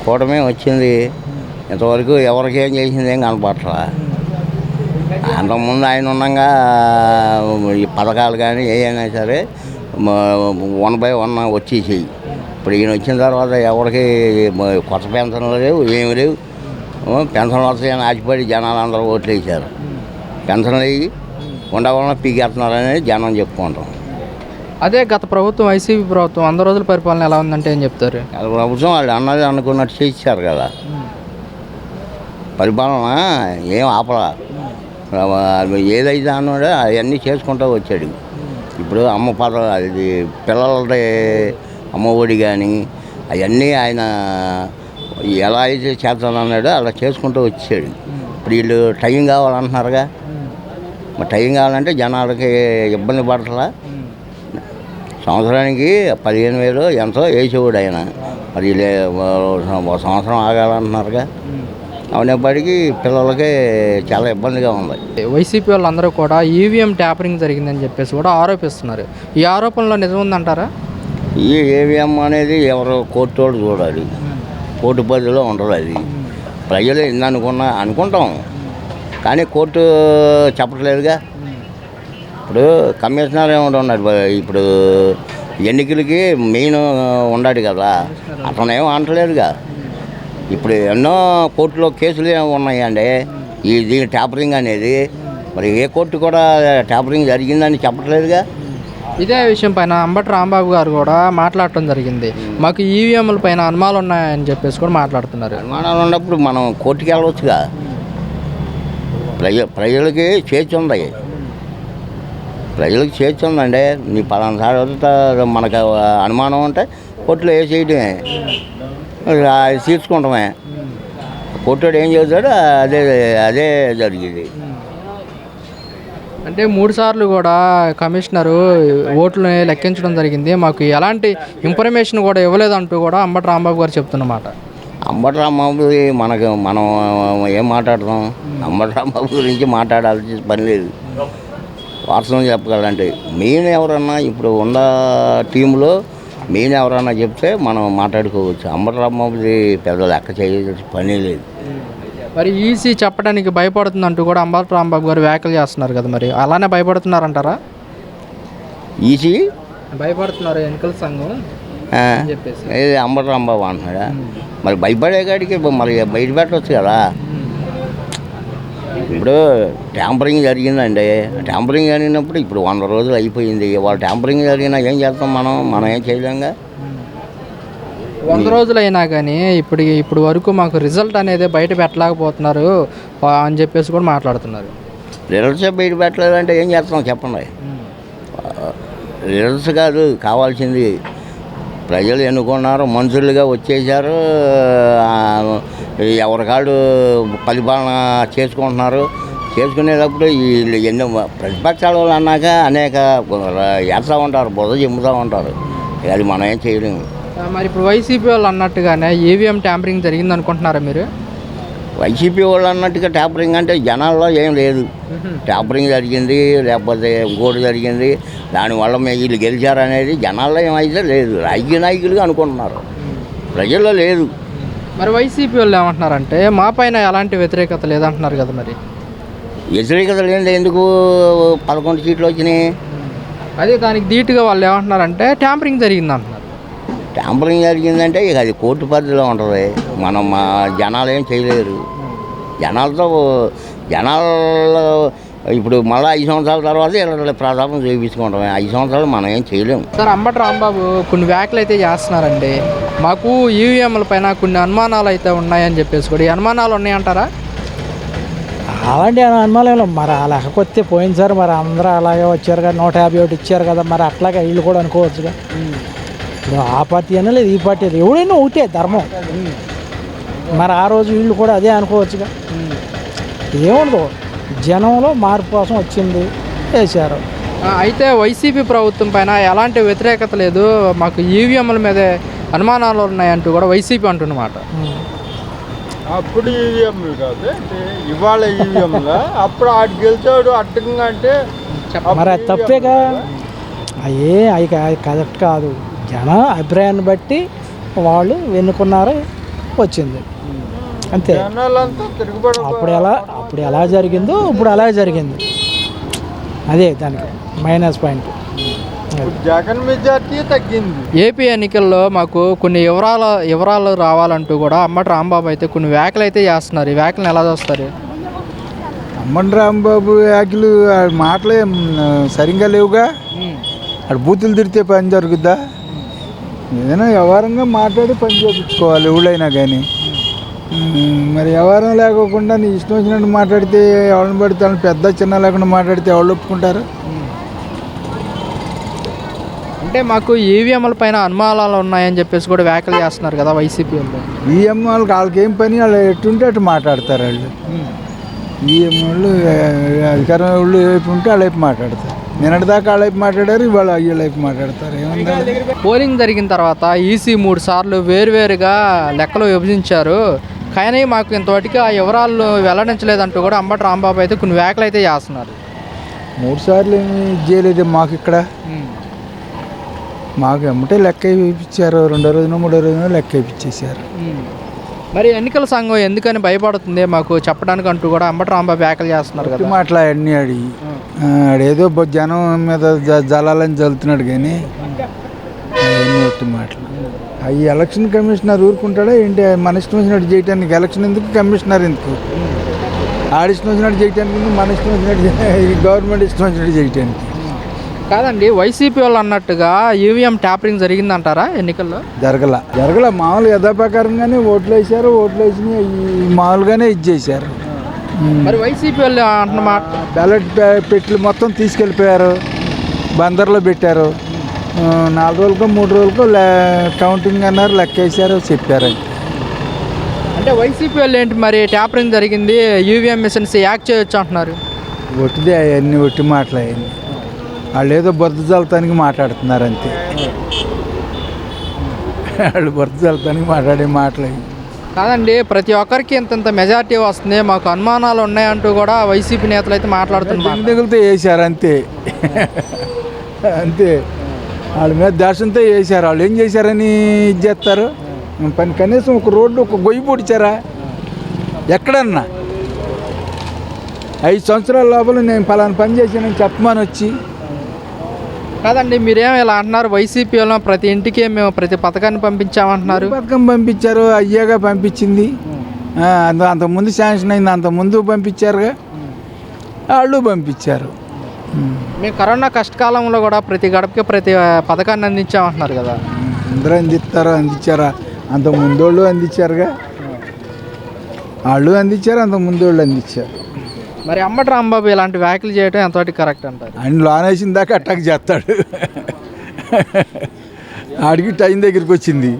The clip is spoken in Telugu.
కూటమి వచ్చింది. ఇంతవరకు ఎవరికి ఏం చేసింది ఏం కనపడట్లా. అంతకుముందు ఆయన ఉండగా ఈ పథకాలు కానీ ఏమైనా సరే 1/1 వచ్చేసేయి. ఇప్పుడు ఈయన వచ్చిన తర్వాత ఎవరికి కొత్త పెన్షన్లు లేవు, ఏమి లేవు. పెన్షన్లు వస్తాయని ఆశపడి జనాలు అందరూ ఓట్లు వేసారు. పెన్షన్లు వేయి ఉండవలన పీకేస్తున్నారు అనేది జనం చెప్పుకుంటాం. అదే గత ప్రభుత్వం వైసీపీ ప్రభుత్వం 100 రోజుల పరిపాలన ఎలా ఉందంటే ఏం చెప్తారు? ప్రభుత్వం వాళ్ళు అన్నది అనుకున్నట్టు చేశారు కదా. పరిపాలన ఏం ఆపలా. ఏదైతే అన్నాడో అవన్నీ చేసుకుంటూ వచ్చాడు. ఇప్పుడు అమ్మ పథకం అది పిల్లలది అమ్మ ఒడి కానీ అవన్నీ ఆయన ఎలా అయితే చేస్తానన్నాడో అలా చేసుకుంటూ వచ్చాడు. ఇప్పుడు వీళ్ళు టైం కావాలంటున్నారుగా. మరి టైం కావాలంటే జనాలకి ఇబ్బంది పడతలా. సంవత్సరానికి 15,000 ఎంతో వేసేవాడు ఆయన. మరి ఒక సంవత్సరం ఆగాలంటున్నారుగా. అవునప్పటికీ పిల్లలకి చాలా ఇబ్బందిగా ఉంది. వైసీపీ వాళ్ళందరూ కూడా ఈవీఎం ట్యాపరింగ్ జరిగిందని చెప్పేసి కూడా ఆరోపిస్తున్నారు. ఈ ఆరోపణలో నిజం ఉందంటారా? ఈ ఈవీఎం అనేది ఎవరు కోర్టు వాళ్ళు చూడాలి. కోర్టు పరిధిలో ఉండదు అది. ప్రజలు అనుకుంటాం కానీ కోర్టు చెప్పట్లేదుగా. ఇప్పుడు కమిషనర్ ఏమిటి ఉన్నాడు, ఇప్పుడు ఎన్నికలకి మెయిన్ ఉన్నాడు కదా, అతను ఏమో అంటలేదుగా. ఇప్పుడు ఎన్నో కోర్టులో కేసులు ఉన్నాయండి దీని ట్యాపరింగ్ అనేది. మరి ఏ కోర్టు కూడా ట్యాపరింగ్ జరిగిందని చెప్పట్లేదుగా. ఇదే విషయం పైన అంబటి రాంబాబు గారు కూడా మాట్లాడటం జరిగింది. మాకు ఈవీఎంల పైన అనుమానాలు ఉన్నాయని చెప్పేసి కూడా మాట్లాడుతున్నారు. అనుమానాలు ఉన్నప్పుడు మనం కోర్టుకి వెళ్ళవచ్చుగా. ప్రజలకి స్వేచ్ఛ ఉంది. ప్రజలకు స్వేచ్ఛ ఉందండి. నీ పలానా సార్ మనకు అనుమానం ఉంటే కోర్టులో వేసేయటమే, తీర్చుకుంటామే. కోర్టుడు ఏం చేస్తాడో అదే అదే జరిగింది. అంటే 3 సార్లు కూడా కమిషనరు ఓట్లను లెక్కించడం జరిగింది, మాకు ఎలాంటి ఇన్ఫర్మేషన్ కూడా ఇవ్వలేదంటూ కూడా అంబటి రాంబాబు గారు చెప్తున్నమాట. అంబటి రాంబాబు మనం ఏం మాట్లాడతాం? అంబటి రాంబాబు గురించి మాట్లాడాల్సిన పని లేదు. వాస్తవం చెప్పగలంటే మెయిన్ ఎవరన్నా ఇప్పుడు ఉన్న టీంలో మెయిన్ ఎవరన్నా చెప్తే మనం మాట్లాడుకోవచ్చు. అంబటి రాంబాబుది పెద్ద లెక్క చేయాల్సిన పని లేదు. మరి ఈసీ చెప్పడానికి భయపడుతుందంటూ కూడా అంబటి రాంబాబు గారు వ్యాఖ్యలు చేస్తున్నారు కదా, మరి అలానే భయపడుతున్నారంటారా? ఈసీ భయపడుతున్నారు ఎన్నికల సంఘం చెప్పేసి అంబటి రాంబాబు అంటున్నాడా? మరి భయపడే కాడికి మరి బయట పెట్టవచ్చు కదా. ఇప్పుడు ట్యాంపరింగ్ జరిగిందండి. ట్యాంపరింగ్ జరిగినప్పుడు ఇప్పుడు 100 రోజులు అయిపోయింది. వాళ్ళు ట్యాంపరింగ్ జరిగినా ఏం చేస్తాం? మనం ఏం చేయలేంగా. 100 రోజులు అయినా కానీ ఇప్పుడు వరకు మాకు రిజల్ట్ అనేది బయట పెట్టలేకపోతున్నారు అని చెప్పేసి కూడా మాట్లాడుతున్నారు. రిజల్ట్స్ బయట పెట్టలేదంటే ఏం చేస్తాం చెప్పండి. రిజల్ట్స్ కాదు కావాల్సింది. ప్రజలు ఎన్నుకున్నారు, మనుషులుగా వచ్చేసారు, ఎవరికాళ్ళు పరిపాలన చేసుకుంటున్నారు. చేసుకునేటప్పుడు వీళ్ళు ఎన్నో ప్రతిపక్షాల వాళ్ళు అన్నాక అనేక వేస్తూ ఉంటారు, బురద చెమ్ముతూ ఉంటారు. అది మనం ఏం చేయలేము. మరి ఇప్పుడు వైసీపీ వాళ్ళు అన్నట్టుగానే ఈవీఎం ట్యాంపరింగ్ జరిగింది అనుకుంటున్నారా మీరు? వైసీపీ వాళ్ళు అన్నట్టుగా ట్యాంపరింగ్ అంటే జనాల్లో ఏం లేదు. ట్యాంపరింగ్ జరిగింది లేకపోతే ఇంకోటి జరిగింది దానివల్ల వీళ్ళు గెలిచారనేది జనాల్లో ఏమైతే లేదు. రాజకీయ నాయకులుగా అనుకుంటున్నారు, ప్రజల్లో లేదు. మరి వైసీపీ వాళ్ళు ఏమంటున్నారంటే మా పైన ఎలాంటి వ్యతిరేకత లేదంటున్నారు కదా. మరి వ్యతిరేకత లేదు, ఎందుకు 11 సీట్లు వచ్చినాయి? అదే దానికి ధీటుగా వాళ్ళు ఏమంటున్నారంటే ట్యాంపరింగ్ జరిగింది అంటున్నారు. ట్యాంపరింగ్ జరిగిందంటే ఇక అది కోర్టు పరిధిలో ఉంటుంది. మనం జనాలు ఏం చేయలేరు. జనాలు ఇప్పుడు మళ్ళీ 5 సంవత్సరాల తర్వాత ఇలా ప్రతాపం చూపించుకుంటాం. 5 సంవత్సరాలు మనం ఏం చేయలేము. సార్ అంబటి రాంబాబు కొన్ని వ్యాఖ్యలు అయితే చేస్తున్నారండి. మాకు ఈవీఎంల పైన కొన్ని అనుమానాలు అయితే ఉన్నాయని చెప్పేసి కూడా. ఈ అనుమానాలు ఉన్నాయంటారా? అలాంటి అనుమానాలు మరి ఆ లెక్కకు వస్తే పోయినసారి మరి అందరూ అలాగే వచ్చారు కదా, 151 ఇచ్చారు కదా, మరి అట్లాగే వీళ్ళు కూడా అనుకోవచ్చుగా. ఇప్పుడు ఆ పార్టీ అయినా లేదు ఈ పార్టీ అది ఎవడైనా ఒకటే ధర్మం. మరి ఆ రోజు వీళ్ళు కూడా అదే అనుకోవచ్చుగా. ఏముండదు, జనంలో మార్పు కోసం వచ్చింది వేశారు. అయితే వైసీపీ ప్రభుత్వం పైన ఎలాంటి వ్యతిరేకత లేదు, మాకు ఈవీఎంల మీదే అనుమానాలు ఉన్నాయంటూ కూడా వైసీపీ అంటున్నమాట. అప్పుడు ఈవీఎంలు కాదు, ఇవాళ ఈవీఎంలో అప్పుడు ఆడు గెలిచాడు అడ్డంగా అంటే మరి అది తప్పేగా. అవి కరెక్ట్ కాదు. జన అభిప్రాయాన్ని బట్టి వాళ్ళు ఎన్నుకున్నారు, వచ్చింది అంతే. జనాలంతా తిరుగుబడి అప్పుడు ఎలా జరిగిందో ఇప్పుడు అలాగే జరిగింది. అదే దానికి మైనస్ పాయింట్. జగన్ మెజార్టీ తగ్గింది. ఏపీ ఎన్నికల్లో మాకు కొన్ని వివరాలు రావాలంటూ కూడా అంబటి రాంబాబు అయితే కొన్ని వ్యాఖ్యలు అయితే చేస్తున్నారు. ఈ వ్యాఖ్యలను ఎలా చూస్తారు? అంబటి రాంబాబు వ్యాఖ్యలు మాటలే సరిగ్గా లేవుగా. అక్కడ బూతులు తిరిగితే పని జరుగుద్దా? ఏదైనా వ్యవహారంగా మాట్లాడి పని చేయించుకోవాలి ఎవడైనా కానీ. మరి వ్యవహారం లేకోకుండా నీ ఇష్టం వచ్చినట్టు మాట్లాడితే ఎవరిని పడితే వాళ్ళని పెద్ద చిన్న లేకుండా మాట్లాడితే ఎవరు ఒప్పుకుంటారు? అంటే మాకు ఈవీఎంల పైన అనుమానాలు ఉన్నాయని చెప్పేసి కూడా వ్యాఖ్యలు చేస్తున్నారు కదా వైసీపీ వాళ్ళు. ఈఎం వాళ్ళకి ఏం పని వాళ్ళు ఎట్టుంటే అటు మాట్లాడతారు. వాళ్ళు ఈఎం వాళ్ళు అధికారం వాళ్ళు వైపు ఉంటే వాళ్ళ వైపు మాట్లాడతారు. నిన్నటిదాకా వాళ్ళ వైపు మాట్లాడారు, ఇవాళ వీళ్ళ వైపు మాట్లాడతారు. ఏమన్నా పోలింగ్ జరిగిన తర్వాత ఈసీ 3 సార్లు వేరువేరుగా లెక్కలు విభజించారు, కానీ మాకు ఇంతవరకు ఆ వివరాలు వెల్లడించలేదంటూ కూడా అంబటి రాంబాబు అయితే కొన్ని వ్యాఖ్యలు అయితే చేస్తున్నారు. 3 సార్లు ఏమి చేయలేదు మాకు ఇక్కడ. మాకు ఎమ్మటే లెక్క ఇప్పించారు. 2వ రోజున 3వ రోజున లెక్క ఇప్పించేశారు. మరి ఎన్నికల సంఘం ఎందుకని భయపడుతుంది మాకు చెప్పడానికి అంటూ కూడా అంబటి రాంబాబు వ్యాఖ్యలు చేస్తున్నారు కదా. మాటలు అన్నీ అడిగి ఆడేదో జనం మీద జలాలని చల్లుతున్నాడు కానీ అవన్నీ ఒట్టి మాటలు. ఈ ఎలక్షన్ కమిషనర్ ఊరుకుంటాడా ఏంటి? మన ఇష్టం వచ్చినట్టు చేయటానికి ఎలక్షన్ ఎందుకు, కమిషనర్ ఎందుకు? ఆడిష్టం వచ్చినట్టు చేయటానికి, మన ఇష్టం వచ్చినట్టు గవర్నమెంట్ ఇష్టం వచ్చినట్టు చేయటానికి కాదండి. వైసీపీ వాళ్ళు అన్నట్టుగా ఈవీఎం ట్యాపరింగ్ జరిగిందంటారా ఎన్నికల్లో? జరగల మామూలు యథాప్రకారంగానే ఓట్లు వేసారు. ఓట్లు వేసి మామూలుగానే ఇచ్చేసారు. మరి వైసీపీ వాళ్ళు అంటున్నమాట బ్యాలెట్ పెట్లు మొత్తం తీసుకెళ్ళిపోయారు, బందర్లో పెట్టారు. 4 రోజులకో 3 రోజులకో కౌంటింగ్ అన్నారు, లెక్క వేసారు, చెప్పారు. అంటే వైసీపీ వాళ్ళు ఏంటి మరి ట్యాపరింగ్ జరిగింది, ఈవీఎం మిషన్స్ యాక్ట్ చేయొచ్చు అంటున్నారు. ఒట్టిదే అవన్నీ, ఒట్టి మాటలు అవన్నీ. వాళ్ళు ఏదో బురద చల్లటానికి మాట్లాడుతున్నారు అంతే. వాళ్ళు బురద చల్లటానికి మాట్లాడే మాటలు అవి కాదండి. ప్రతి ఒక్కరికి ఇంత మెజార్టీ వస్తుంది, మాకు అనుమానాలు ఉన్నాయంటూ కూడా వైసీపీ నేతలు అయితే మాట్లాడుతున్నారు. దిగులతో వేసారు అంతే. అంతే వాళ్ళ మీద దేశంతో వేసారు. వాళ్ళు ఏం చేశారని ఇది చేస్తారు? పని కనీసం ఒక రోడ్డు, ఒక గొయ్యి పొడిచారా ఎక్కడన్నా? 5 సంవత్సరాల లోపల నేను పలానా పని చేశానని చెప్పమని వచ్చి. కాదండి, మీరేమో ఇలా అంటున్నారు, వైసీపీ వాళ్ళు ప్రతి ఇంటికి మేము ప్రతి పథకాన్ని పంపించామంటున్నారు. పథకం పంపించారు, అయ్యాగా పంపించింది. అంతకుముందు శాంక్షన్ అయింది, అంతకుముందు పంపించారుగా, వాళ్ళు పంపించారు. మేము కరోనా కష్టకాలంలో కూడా ప్రతి గడపకి ప్రతి పథకాన్ని అందించామంటున్నారు కదా. అందరూ అందించారా? అంతకుముందు వాళ్ళు అందించారుగా, వాళ్ళు అందించారు, అంతకుముందు వాళ్ళు అందించారు. మరి అంబటి రాంబాబు ఇలాంటి వ్యాఖ్యలు చేయడం ఎంతవరకు కరెక్ట్ అంటారు? ఆయన లోన్ వేసిన దాకా అటాక్ చేస్తాడు. ఆడికి టైం దగ్గరికి వచ్చింది.